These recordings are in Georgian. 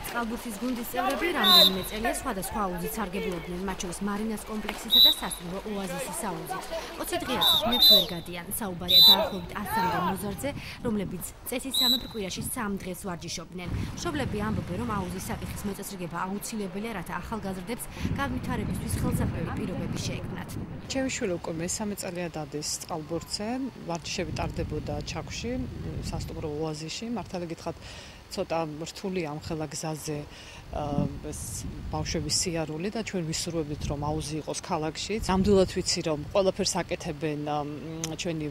წყალბურთის გუნდის წევრები რამდენიმე წელია სხვადასხვა აუზით სარგებლობდნენ, მათ შორის მარინას კომპლექსისა და სასტუმრო ოაზისის აუზით. 20 დღეა წვიმებს ვერ გადიან. საუბარია დაახლოებით 100-მდე მოზარდზე, რომლებიც წესისამებრ კვირაში 3 დღეს ვარჯიშობდნენ. მშობლები ამბობენ, რომ აუზის საკითხის მოწესრიგება აუცილებელია, რათა ახალგაზრდებს განვითარებისთვის ხელსაყრელი პირობები შეექმნათ. ჩემი შვილი უკვე მესამე წელია დადის წყალბურთზე, ვარჯიშები ტარდებოდა ჩაქვში, სასტუმრო ოაზისში, მართალი გითხრათ, ცოტა რთული ამხელა გზაზე ეს ბავშვების სიარული და ჩვენ ვისურვებთ რომ აუზი იყოს ქალაქში. ნამდვილად ვიცი რომ ყველაფერს აკეთებენ ჩვენი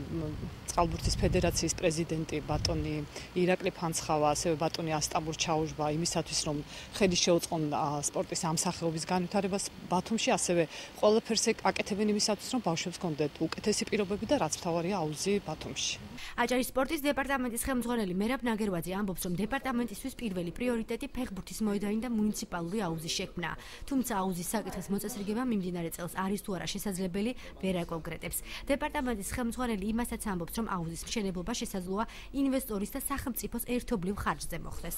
წყალბურთის ფედერაციის პრეზიდენტი ბატონი ირაკლი ფანცხავა, ასევე ბატონი ასტამბურ ჩაუჟბა იმისათვის რომ ხელი შეუწყონ სპორტის ამ სახეობის განვითარებას ბათუმში, ასევე ყველაფერს აკეთებენ იმისათვის რომ ბავშვებს ჰქონდეთ უკეთესი პირობები და რაც მთავარია აუზი ბათუმში. აჭარის სპორტის დეპარტამენტის ხელმძღვანელი მერაბ ნაგერვაძე ამბობს, რომ დეპარტამენტისთვის პირველი პრიორიტეტი ფეხბურთის მოედანი და მუნიციპალური აუზის შექმნა. თუმცა აუზის საკითხის მოწესრიგება მიმდინარე წელს არის თუ არა შესაძლებელი, ვერ აკონკრეტებს. დეპარტამენტის ხელმძღვანელი იმასაც ამბობს, რომ აუზის მშენებლობა შესაძლოა ინვესტორის და სახელმწიფოს ერთობლივ ხარჯზე მოხდეს.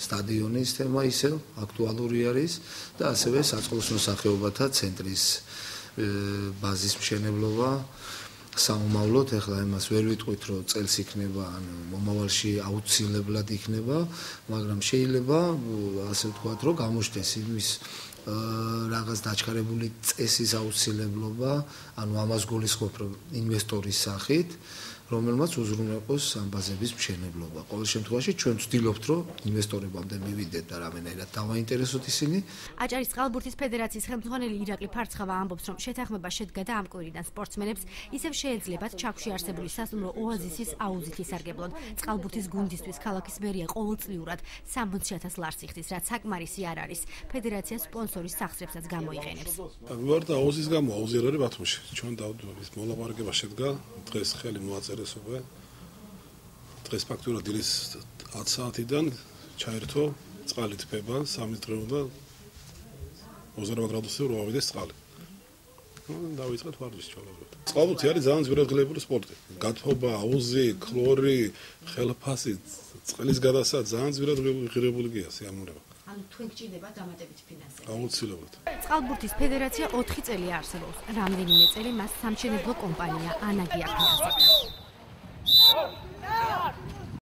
სტადიონის თემა ისევ აქტუალური არის და ასევე საწყლოსნო სახეობათა ცენტრის ბაზის მშენებლობა. საომავლოდ ეხლა იმას ვერ ვიტყვით, რომ წელს იქნება, ანუ მომავალში აუცილებლად იქნება, მაგრამ შეიძლება ასე ვთქვათ, რომ გამოჩნდეს იმის რაღაც დაჩქარებული წესის აუცილებლობა, ანუ ამას გულისხმობ, რომ ინვესტორის სახით, რომელმაც უზრუნველყოს ამ ბაზების მშენებლობა. ყოველ შემთხვევაში ჩვენ ვცდილობთ, რომ ინვესტორებამდე მივიდეთ და რამენერად დავაინტერესოთ ისინი. აჭარის წყალბურთის ფედერაციის ხელმძღვანელი ირაკლი ფანცხავა ამბობს, რომ შეთანხმება შედგა და ამ კვირიდან სპორტსმენებს ისევ შეეძლებათ ჩაქვში არსებული სასტუმრო ოაზისის აუზით ისარგებლონ. წყალბურთის გუნდისთვის ქალაქის მერია ყოველწლიურად 60,000 ლარს იხდის, რაც საკმარისი არ არის. ფედერაცია სპონსორის სახსრებსაც გამოიყენებს. ვარ და აუზის გამო აუზი არ არის ბათუმში. ჩვენ დავდივართ მოლაპარაკება შედგა დღეს ხელი მოაწერეს. დღეს ფაქტურად დილის 10 საათიდან ჩაერთო წყალი თბება 3 დღეობა 20 გრადუსზე რო ავიდეს წყალი. დავიწყეთ ვარჯიშს ჩავლებოთ. წყალბურთი არის ძალიან ძვირადღირებული სპორტი. გათბობა, აუზი, ქლორი, ხელფასი, წყლის გადასა ძალიან ძვირადღირებული გია სიამოვნება. ანუ თქვენ გჭირდება დამატებით ფინანსები. აუცილებლად. წყალბურთის ფედერაცია 4 წელი არსებობს. რამდენიმე წელი მას სამშენებლო კომპანია ანაგი აფინანსებდა.